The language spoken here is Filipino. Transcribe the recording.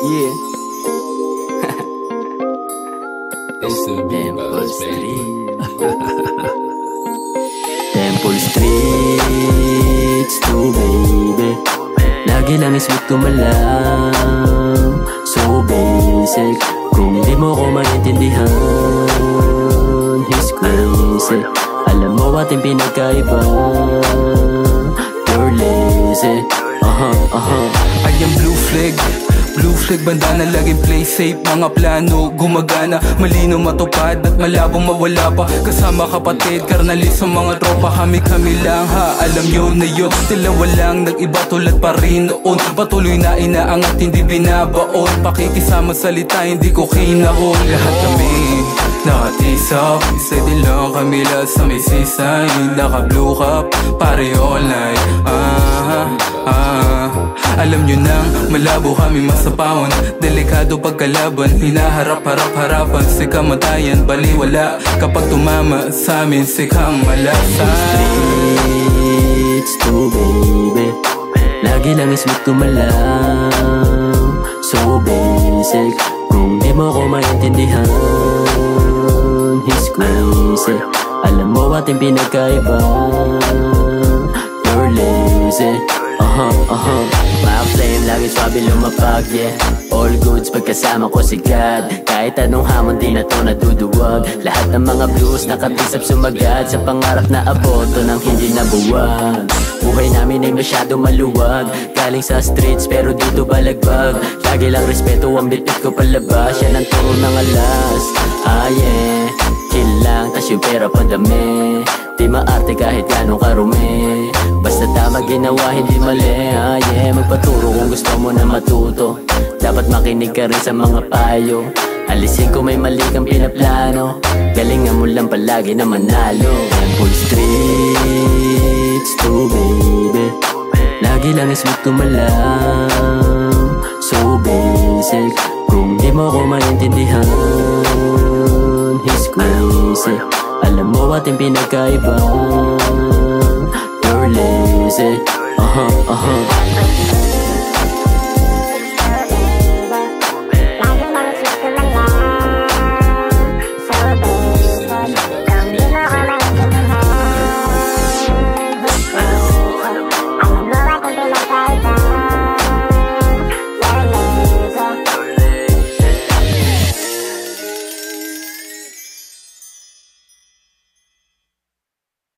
Yeah. It's the Temple Street. Temple Streets to baby. Lagi lang is with tumalang. So basic. Kung di mo ko maintindihan, he's crazy. Alam mo ating pinagkaiba. You're lazy. I am blue flag. Blue flag bandana, laging play safe. Mga plano gumagana, malino matupad at malabong mawala pa. Kasama kapatid, karnalis sa mga tropa. Kami lang ha, alam yun na yun. Sila walang nag-iba tulad pa rin noon. Patuloy na inaangat, hindi binabaon. Pakikisama salita, hindi ko kinahon. Lahat kami nakatisap, isa din lang kami lahat sa may sisay. Naka-blue cup, pare all night. Alam nyo nang malabo kami masapawan. Delikado pagkalaban, hinaharap-harap-harapan. Si kamatayan, baliwala kapag tumama sa amin, sikang malasan. Streets to baby. Lagi lang is with tumalang. So basic. Kung di mo ko maintindihan, he's crazy. Alam mo ating pinagkaiba. You're lazy. Mga flame, lagi swabe lumapag, yeah. All goods pagkasama ko si God. Kahit anong hamon di na to naduduwag. Lahat ng mga blues nakatisap sumagad. Sa pangarap na aboto nang hindi nabuwag. Buhay namin ay masyado maluwag. Galing sa streets pero dito balagbag. Lagi lang respeto ang bitbit ko palabas. Yan ang turo ng alas. Yeah. Chill lang, tas yung pera pandami. Di maarte kahit ganong karumi. Basta tama ginawa, hindi mali. Yeah, magpaturo kung gusto mo na matuto. Dapat makinig ka rin sa mga payo. Alisin ko may mali kang pinaplano. Galingan mo lang palagi na manalo. Temple Streets to baby. Lagi lang is with tumalang. So basic. Kung di mo ko maintindihan, he's crazy. Alam mo ating pinagkaiba. You're lazy.